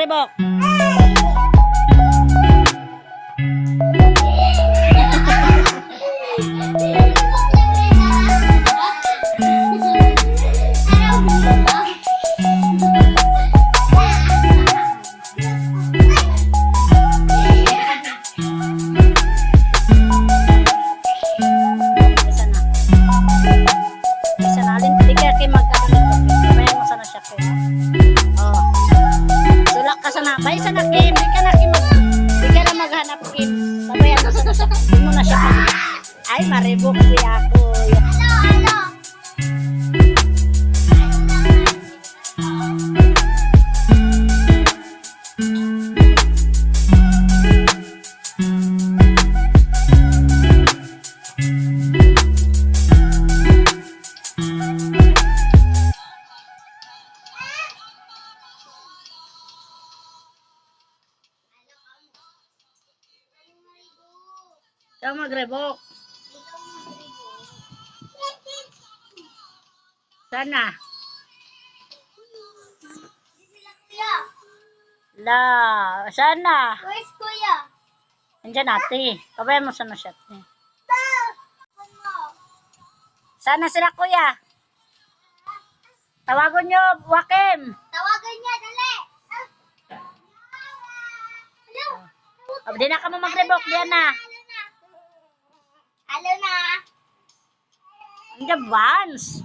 mag-revoke? Bay sa nakim, di ka na maghanap Kim. Sabayan mo sa siya. Di mo na siya. Ay, maribok si ako. Hello. Ikaw mag-revoke. Sana. La, sana. Where's Kuya? Andiyan ate. Pabayan mo sana siya. Sana sila kuya. Tawagon nyo, Wakim. Tawagan niya, dali. Hello. Di na ka mo mag-revoke, Diana. Hello na. Andiyan, Vance.